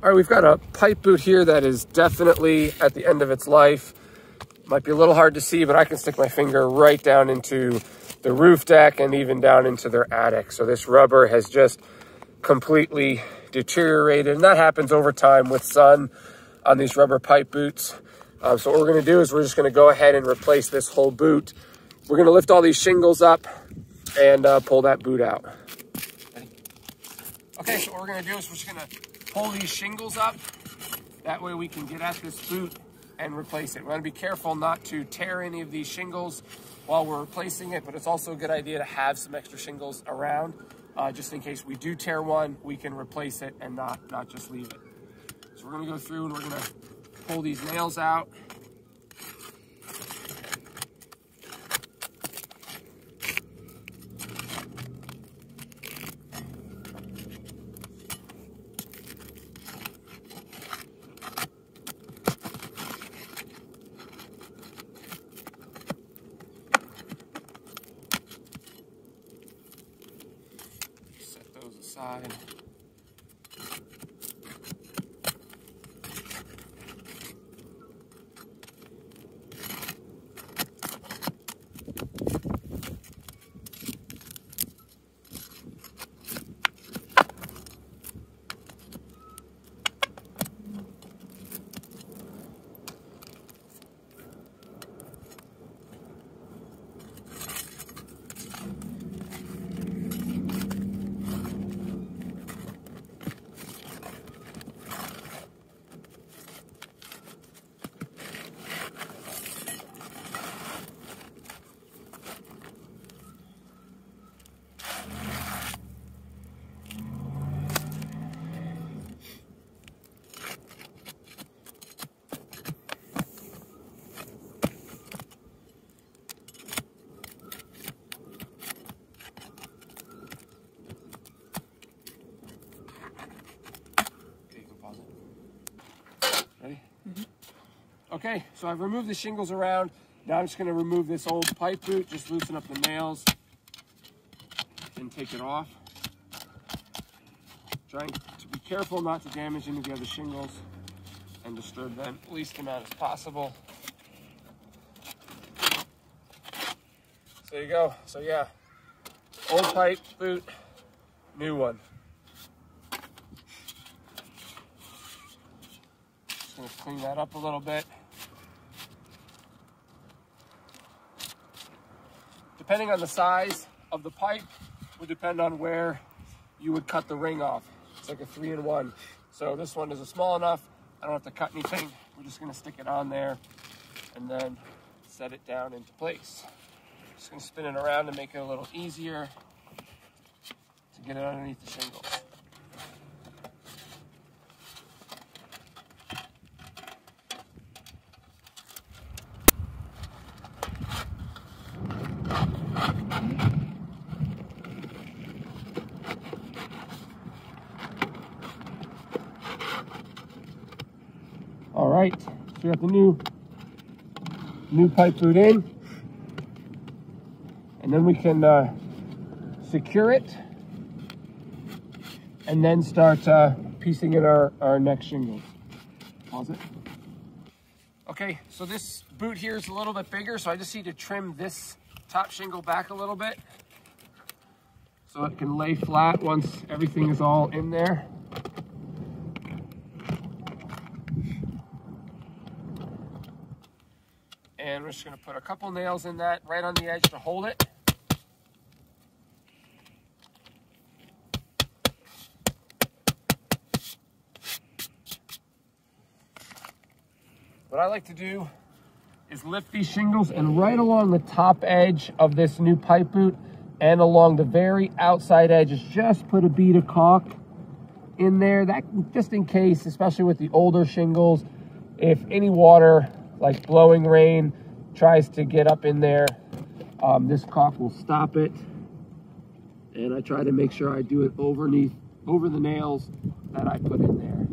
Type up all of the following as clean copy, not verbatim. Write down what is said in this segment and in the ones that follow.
All right, we've got a pipe boot here that is definitely at the end of its life. Might be a little hard to see, but I can stick my finger right down into the roof deck and even down into their attic. So this rubber has just completely deteriorated, and that happens over time with sun on these rubber pipe boots. So what we're gonna do is we're just gonna go ahead and replace this whole boot. We're gonna lift all these shingles up and pull that boot out. Ready? Okay, so what we're gonna do is we're just gonna pull these shingles up. That way we can get at this boot and replace it. We're gonna be careful not to tear any of these shingles while we're replacing it, but it's also a good idea to have some extra shingles around, just in case we do tear one, we can replace it and not just leave it. So we're gonna go through and we're gonna pull these nails out. Aside. Ready? Mm-hmm. Okay, so I've removed the shingles around. Now I'm just gonna remove this old pipe boot, just loosen up the nails and take it off. Trying to be careful not to damage any of the other shingles and disturb them the least amount as possible. So there you go. So yeah, old pipe boot, new one. Just gonna clean that up a little bit. Depending on the size of the pipe would depend on where you would cut the ring off. It's like a 3-in-1. So this one is small enough, I don't have to cut anything. We're just gonna stick it on there and then set it down into place. Just gonna spin it around to make it a little easier to get it underneath the shingles. All right, so we got the new pipe boot in, and then we can secure it and then start piecing in our next shingles. Pause it. Okay, so this boot here is a little bit bigger, so I just need to trim this top shingle back a little bit so it can lay flat once everything is all in there. And we're just gonna put a couple nails in that right on the edge to hold it. What I like to do is lift these shingles and right along the top edge of this new pipe boot and along the very outside edges, just put a bead of caulk in there. That just in case, especially with the older shingles, if any water like blowing rain tries to get up in there, this caulk will stop it. And I try to make sure I do it over the nails that I put in there.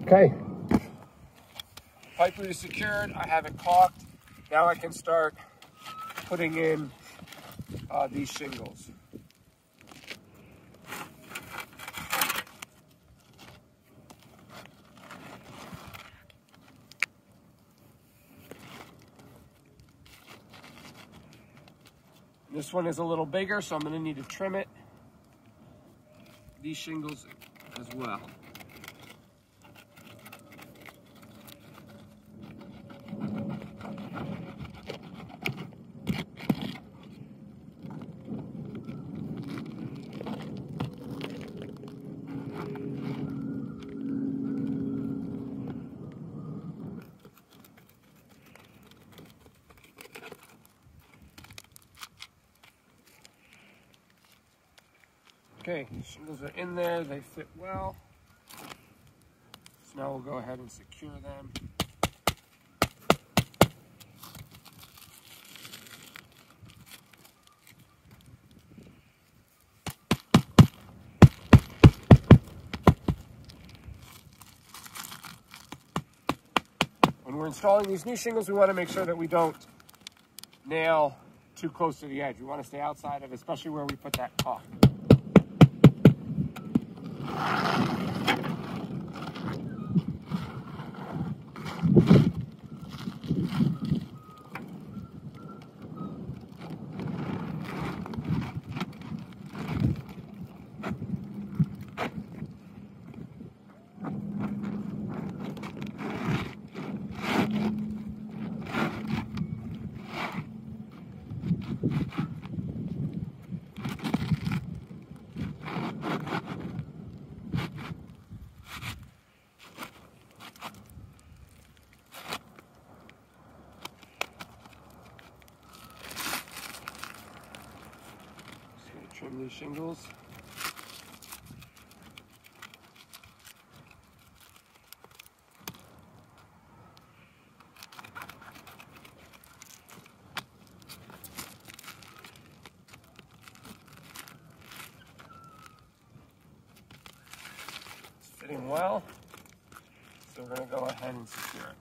Okay, pipe boot is secured, I have it caulked. Now I can start putting in these shingles. This one is a little bigger, so I'm going to need to trim it. These shingles as well. Okay, shingles are in there, they fit well. So now we'll go ahead and secure them. When we're installing these new shingles, we want to make sure that we don't nail too close to the edge. We want to stay outside of it, especially where we put that caulk. Trim these shingles. It's fitting well, so we're going to go ahead and secure it.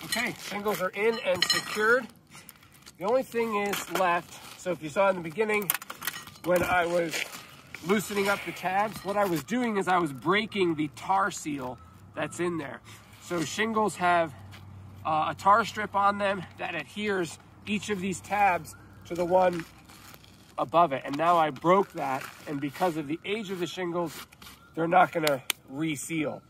Okay, shingles are in and secured. The only thing is left, so if you saw in the beginning, when I was loosening up the tabs, what I was doing is I was breaking the tar seal that's in there. So shingles have a tar strip on them that adheres each of these tabs to the one above it. And now I broke that, and because of the age of the shingles, they're not gonna reseal.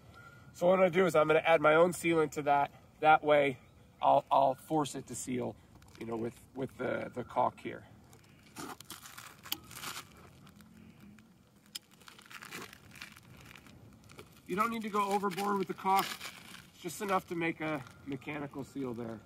So what I'm gonna do is I'm gonna add my own sealant to that. That way, I'll force it to seal, you know, with the caulk here. You don't need to go overboard with the caulk. It's just enough to make a mechanical seal there.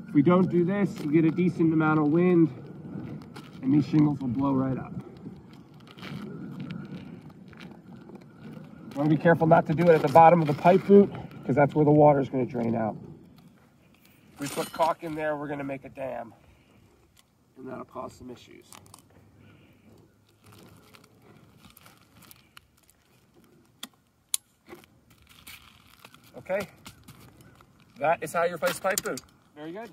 If we don't do this, we get a decent amount of wind and these shingles will blow right up. You want to be careful not to do it at the bottom of the pipe boot because that's where the water is going to drain out. If we put caulk in there, we're going to make a dam and that'll cause some issues. Okay, that is how you replace pipe boot. Very good.